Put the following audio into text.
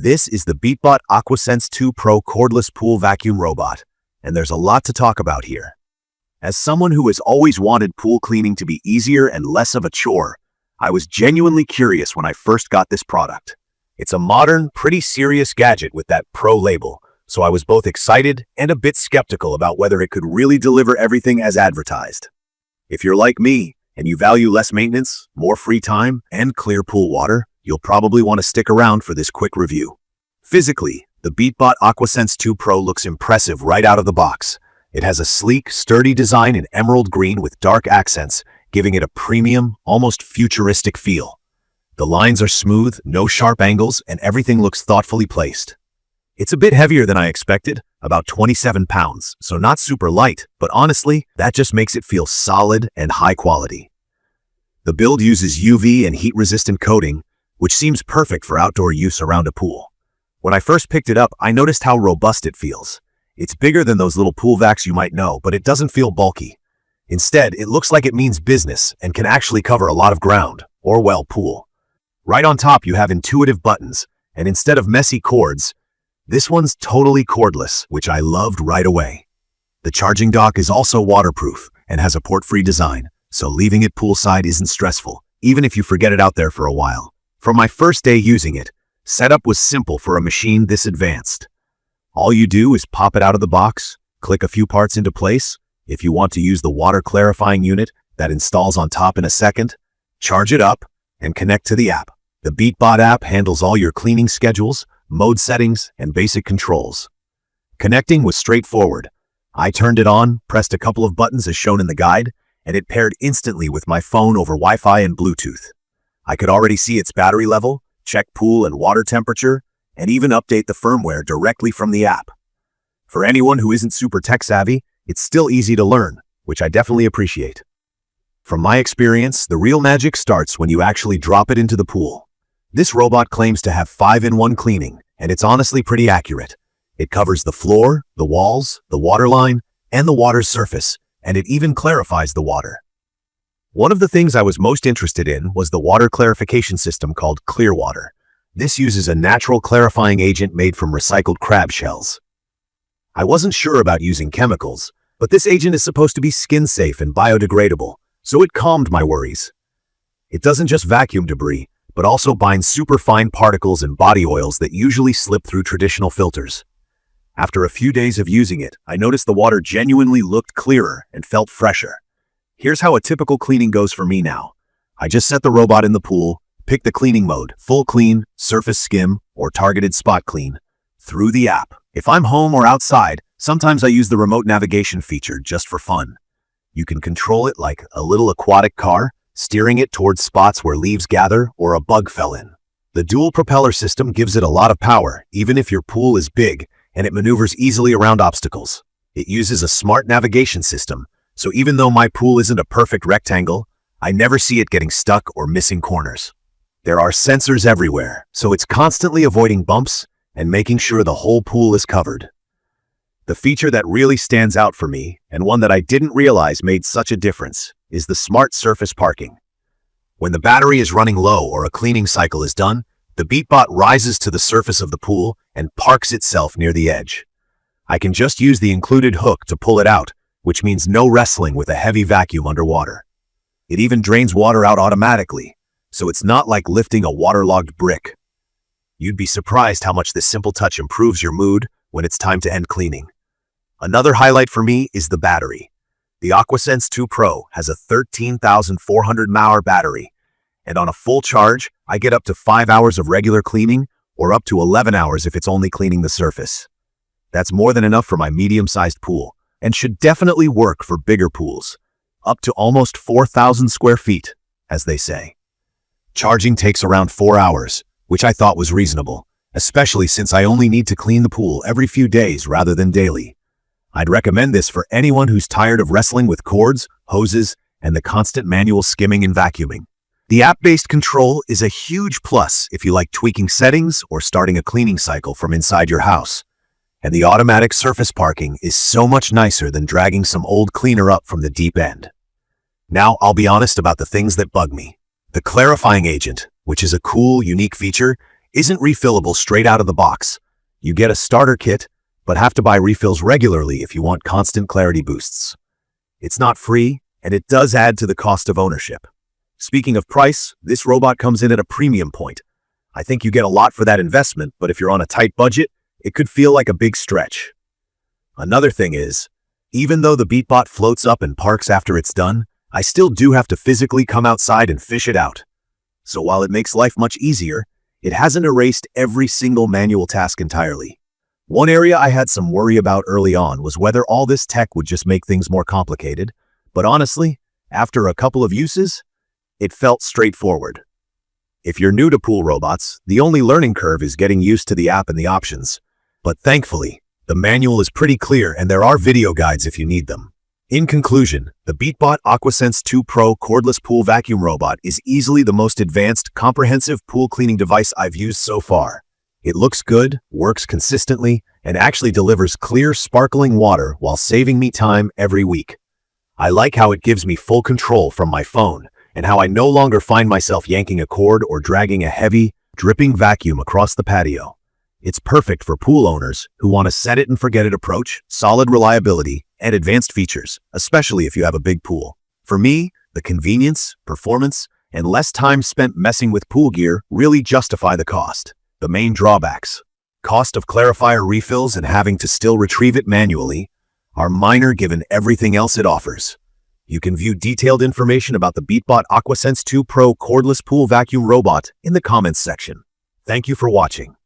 This is the Beatbot AquaSense 2 Pro Cordless Pool Vacuum Robot, and there's a lot to talk about here. As someone who has always wanted pool cleaning to be easier and less of a chore, I was genuinely curious when I first got this product. It's a modern, pretty serious gadget with that Pro label, so I was both excited and a bit skeptical about whether it could really deliver everything as advertised. If you're like me, and you value less maintenance, more free time, and clear pool water, you'll probably want to stick around for this quick review. Physically, the Beatbot AquaSense 2 Pro looks impressive right out of the box. It has a sleek, sturdy design in emerald green with dark accents, giving it a premium, almost futuristic feel. The lines are smooth, no sharp angles, and everything looks thoughtfully placed. It's a bit heavier than I expected, about 27 pounds, so not super light, but honestly, that just makes it feel solid and high quality. The build uses UV and heat-resistant coating, which seems perfect for outdoor use around a pool. When I first picked it up, I noticed how robust it feels. It's bigger than those little pool vacs you might know, but it doesn't feel bulky. Instead, it looks like it means business and can actually cover a lot of ground, or well, pool. Right on top, you have intuitive buttons, and instead of messy cords, this one's totally cordless, which I loved right away. The charging dock is also waterproof and has a port-free design, so leaving it poolside isn't stressful, even if you forget it out there for a while. For my first day using it, setup was simple for a machine this advanced. All you do is pop it out of the box, click a few parts into place. If you want to use the water clarifying unit that installs on top in a second, charge it up and connect to the app. The Beatbot app handles all your cleaning schedules, mode settings, and basic controls. Connecting was straightforward. I turned it on, pressed a couple of buttons as shown in the guide, and it paired instantly with my phone over Wi-Fi and Bluetooth. I could already see its battery level, check pool and water temperature, and even update the firmware directly from the app. For anyone who isn't super tech-savvy, it's still easy to learn, which I definitely appreciate. From my experience, the real magic starts when you actually drop it into the pool. This robot claims to have 5-in-1 cleaning, and it's honestly pretty accurate. It covers the floor, the walls, the water line, and the water's surface, and it even clarifies the water. One of the things I was most interested in was the water clarification system called Clearwater. This uses a natural clarifying agent made from recycled crab shells. I wasn't sure about using chemicals, but this agent is supposed to be skin-safe and biodegradable, so it calmed my worries. It doesn't just vacuum debris, but also binds superfine particles and body oils that usually slip through traditional filters. After a few days of using it, I noticed the water genuinely looked clearer and felt fresher. Here's how a typical cleaning goes for me now. I just set the robot in the pool, pick the cleaning mode, full clean, surface skim, or targeted spot clean, through the app. If I'm home or outside, sometimes I use the remote navigation feature just for fun. You can control it like a little aquatic car, steering it towards spots where leaves gather or a bug fell in. The dual propeller system gives it a lot of power, even if your pool is big, and it maneuvers easily around obstacles. It uses a smart navigation system, so even though my pool isn't a perfect rectangle, I never see it getting stuck or missing corners. There are sensors everywhere, so it's constantly avoiding bumps and making sure the whole pool is covered. The feature that really stands out for me, and one that I didn't realize made such a difference, is the smart surface parking. When the battery is running low or a cleaning cycle is done, the Beatbot rises to the surface of the pool and parks itself near the edge. I can just use the included hook to pull it out, which means no wrestling with a heavy vacuum underwater. It even drains water out automatically, so it's not like lifting a waterlogged brick. You'd be surprised how much this simple touch improves your mood when it's time to end cleaning. Another highlight for me is the battery. The AquaSense 2 Pro has a 13,400 mAh battery, and on a full charge, I get up to 5 hours of regular cleaning or up to 11 hours if it's only cleaning the surface. That's more than enough for my medium-sized pool, and should definitely work for bigger pools, up to almost 4,000 square feet, as they say. Charging takes around 4 hours, which I thought was reasonable, especially since I only need to clean the pool every few days rather than daily. I'd recommend this for anyone who's tired of wrestling with cords, hoses, and the constant manual skimming and vacuuming. The app-based control is a huge plus if you like tweaking settings or starting a cleaning cycle from inside your house. And the automatic surface parking is so much nicer than dragging some old cleaner up from the deep end. Now, I'll be honest about the things that bug me. The clarifying agent, which is a cool, unique feature, isn't refillable straight out of the box. You get a starter kit, but have to buy refills regularly if you want constant clarity boosts. It's not free, and it does add to the cost of ownership. Speaking of price, this robot comes in at a premium point. I think you get a lot for that investment, but if you're on a tight budget, it could feel like a big stretch. Another thing is, even though the Beatbot floats up and parks after it's done, I still do have to physically come outside and fish it out. So while it makes life much easier, it hasn't erased every single manual task entirely. One area I had some worry about early on was whether all this tech would just make things more complicated, but honestly, after a couple of uses, it felt straightforward. If you're new to pool robots, the only learning curve is getting used to the app and the options. But thankfully, the manual is pretty clear and there are video guides if you need them. In conclusion, the Beatbot AquaSense 2 Pro cordless pool vacuum robot is easily the most advanced, comprehensive pool cleaning device I've used so far. It looks good, works consistently, and actually delivers clear, sparkling water while saving me time every week. I like how it gives me full control from my phone, and how I no longer find myself yanking a cord or dragging a heavy, dripping vacuum across the patio. It's perfect for pool owners who want a set-it-and-forget-it approach, solid reliability, and advanced features, especially if you have a big pool. For me, the convenience, performance, and less time spent messing with pool gear really justify the cost. The main drawbacks, cost of clarifier refills and having to still retrieve it manually, are minor given everything else it offers. You can view detailed information about the Beatbot AquaSense 2 Pro cordless pool vacuum robot in the comments section. Thank you for watching.